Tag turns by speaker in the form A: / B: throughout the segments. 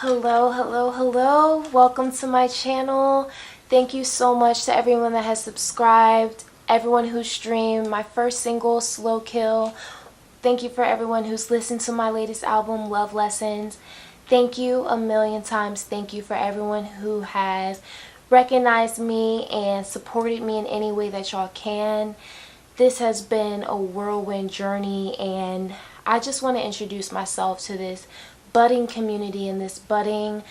A: Hello, hello, hello. Welcome to my channel. Thank you so much to everyone that has subscribed, everyone who streamed my first single, Slow Kill. Thank you for everyone who's listened to my latest album, Love Lessons. Thank you a million times. Thank you for everyone who has recognized me and supported me in any way that y'all can. This has been a whirlwind journey, and I just want to introduce myself to this budding community and this budding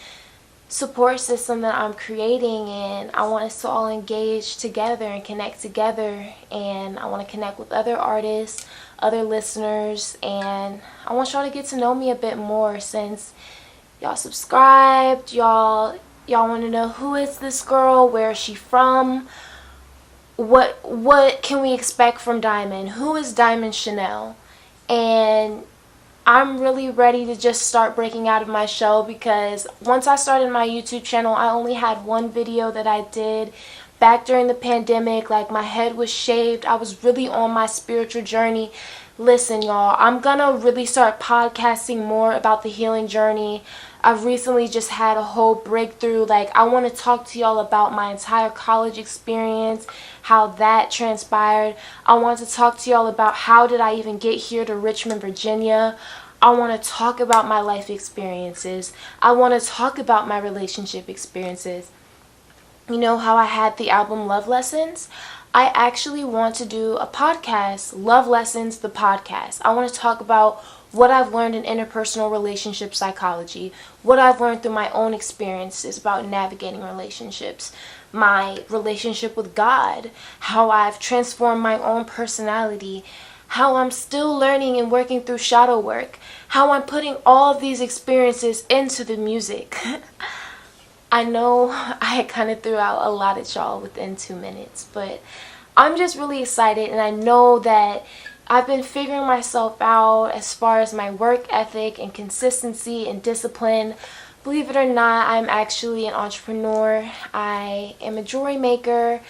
A: support system that I'm creating, and I want us to all engage together and connect together, and I want to connect with other artists, other listeners, and I want y'all to get to know me a bit more. Since y'all subscribed, y'all want to know, who is this girl, where is she from, what can we expect from Diamond, who is Diamond Chanell? And I'm really ready to just start breaking out of my shell, because once I started my YouTube channel, I only had one video that I did back during the pandemic. Like, my head was shaved. I was really on my spiritual journey. Listen, y'all, I'm gonna really start podcasting more about the healing journey. I've recently just had a whole breakthrough. Like, I want to talk to y'all about my entire college experience, how that transpired. I want to talk to y'all about how did I even get here to Richmond, Virginia. I want to talk about my life experiences. I want to talk about my relationship experiences. You know how I had the album Love Lessons? I actually want to do a podcast, Love Lessons, the podcast. I want to talk about what I've learned in interpersonal relationship psychology, what I've learned through my own experiences about navigating relationships, my relationship with God, how I've transformed my own personality, how I'm still learning and working through shadow work, how I'm putting all of these experiences into the music. I know I kind of threw out a lot at y'all within 2 minutes, but I'm just really excited, and I know that I've been figuring myself out as far as my work ethic and consistency and discipline. Believe it or not, I'm actually an entrepreneur. I am a jewelry maker,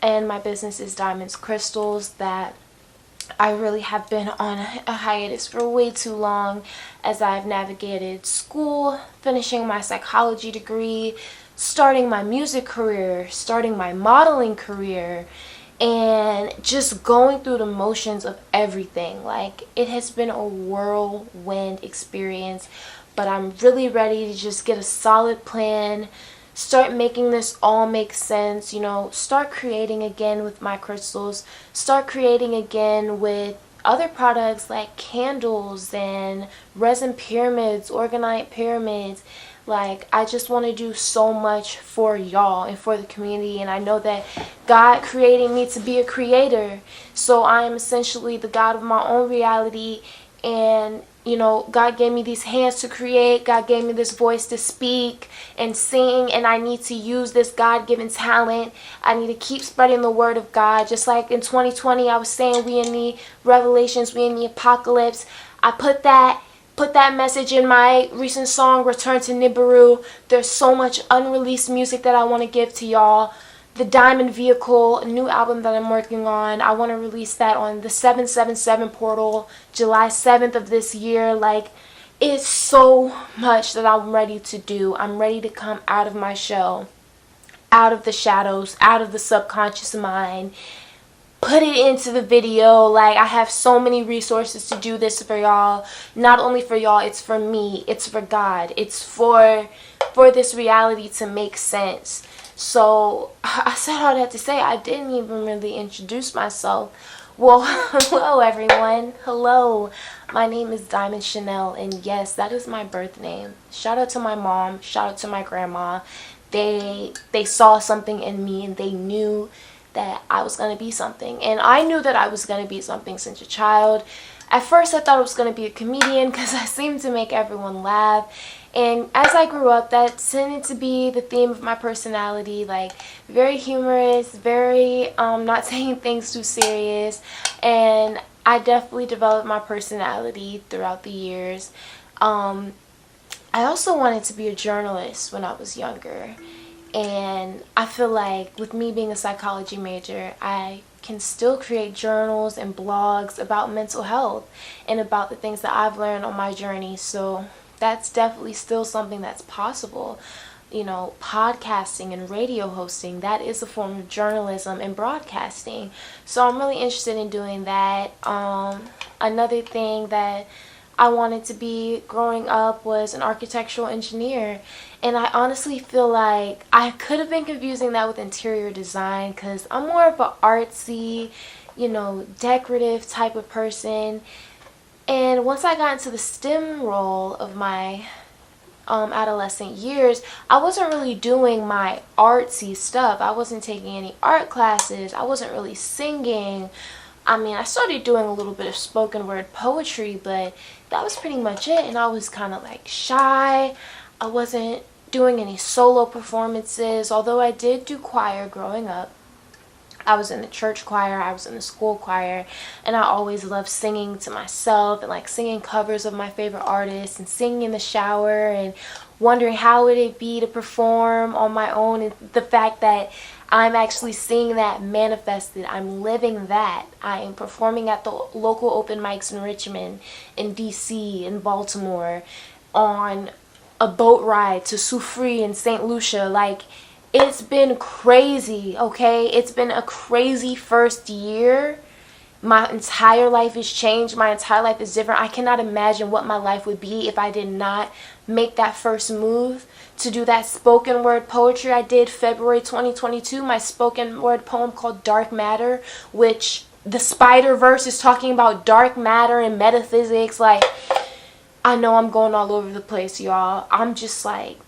A: and my business is Diamonds Crystals, that I really have been on a hiatus for way too long, as I've navigated school, finishing my psychology degree, starting my music career, starting my modeling career, and just going through the motions of everything. Like, it has been a whirlwind experience, but I'm really ready to just get a solid plan, start making this all make sense, start creating again with my crystals, start creating again with other products like candles and resin pyramids, organite pyramids. Like, I just want to do so much for y'all and for the community, and I know that God created me to be a creator, so I am essentially the God of my own reality. And God gave me these hands to create, God gave me this voice to speak and sing, and I need to use this God-given talent. I need to keep spreading the word of God. Just like in 2020, I was saying, we in the revelations, we in the apocalypse. I put that message in my recent song, Return to Nibiru. There's so much unreleased music that I want to give to y'all. The Diamond Vehicle, a new album that I'm working on, I want to release that on the 777 portal, July 7th of this year. Like, it's so much that I'm ready to do. I'm ready to come out of my shell, out of the shadows, out of the subconscious mind, put it into the video. Like, I have so many resources to do this for y'all. Not only for y'all, it's for me, it's for God, it's for this reality to make sense. So I said all that to say I didn't even really introduce myself. Well, hello everyone. Hello. My name is Diamond Chanell, and yes, that is my birth name. Shout out to my mom, shout out to my grandma. They saw something in me, and they knew that I was going to be something. And I knew that I was going to be something since a child. At first I thought I was going to be a comedian, because I seemed to make everyone laugh. And as I grew up, that tended to be the theme of my personality, like very humorous, very not taking things too serious. And I definitely developed my personality throughout the years. I also wanted to be a journalist when I was younger. And I feel like with me being a psychology major, I can still create journals and blogs about mental health and about the things that I've learned on my journey. So that's definitely still something that's possible. You know, podcasting and radio hosting, that is a form of journalism and broadcasting. So I'm really interested in doing that. Another thing that I wanted to be growing up was an architectural engineer. And I honestly feel like I could have been confusing that with interior design, because I'm more of an artsy, you know, decorative type of person. And once I got into the STEM role of my adolescent years, I wasn't really doing my artsy stuff. I wasn't taking any art classes. I wasn't really singing. I mean, I started doing a little bit of spoken word poetry, but that was pretty much it. And I was kind of like shy. I wasn't doing any solo performances, although I did do choir growing up. I was in the church choir, I was in the school choir, and I always loved singing to myself and like singing covers of my favorite artists and singing in the shower and wondering how would it be to perform on my own, and the fact that I'm actually seeing that manifested. I'm living that. I am performing at the local open mics in Richmond, in DC, in Baltimore, on a boat ride to Soufriere in St. Lucia. Like, it's been crazy, okay? It's been a crazy first year. My entire life has changed. My entire life is different. I cannot imagine what my life would be if I did not make that first move to do that spoken word poetry. I did February 2022, my spoken word poem called Dark Matter, which the Spider-Verse is talking about dark matter and metaphysics. Like, I know I'm going all over the place, y'all. I'm just like,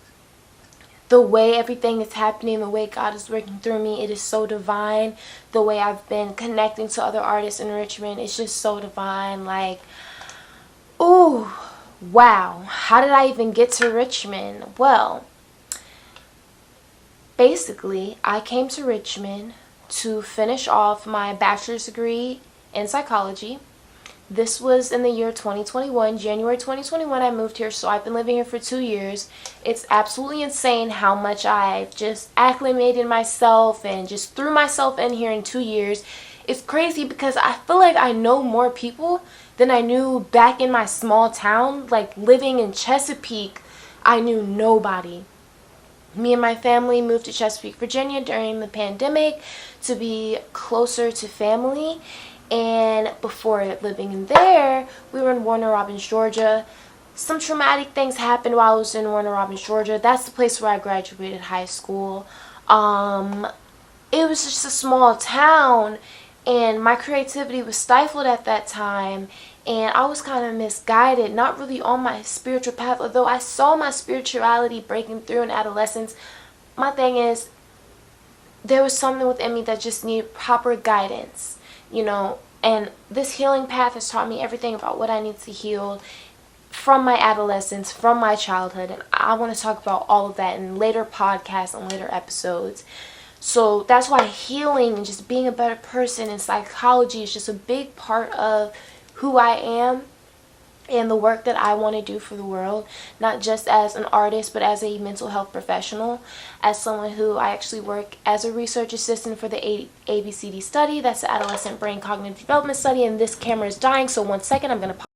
A: the way everything is happening, the way God is working through me, it is so divine. The way I've been connecting to other artists in Richmond, it's just so divine. Like, ooh, wow. How did I even get to Richmond? Well, basically, I came to Richmond to finish off my bachelor's degree in psychology. This was in the year 2021, January 2021 I moved here, so I've been living here for 2 years. It's absolutely insane how much I've just acclimated myself and just threw myself in here in 2 years. It's crazy because I feel like I know more people than I knew back in my small town. Like, living in Chesapeake, I knew nobody. Me and my family moved to Chesapeake, Virginia during the pandemic to be closer to family. And before living in there, we were in Warner Robins, Georgia. Some traumatic things happened while I was in Warner Robins, Georgia. That's the place where I graduated high school. It was just a small town, and my creativity was stifled at that time. And I was kind of misguided, not really on my spiritual path. Although I saw my spirituality breaking through in adolescence, my thing is, there was something within me that just needed proper guidance. You know, and this healing path has taught me everything about what I need to heal from my adolescence, from my childhood, and I want to talk about all of that in later podcasts and later episodes. So that's why healing and just being a better person in psychology is just a big part of who I am and the work that I want to do for the world, not just as an artist, but as a mental health professional, as someone who I actually work as a research assistant for the ABCD study. That's the Adolescent Brain Cognitive Development Study, and this camera is dying, so 1 second, I'm going to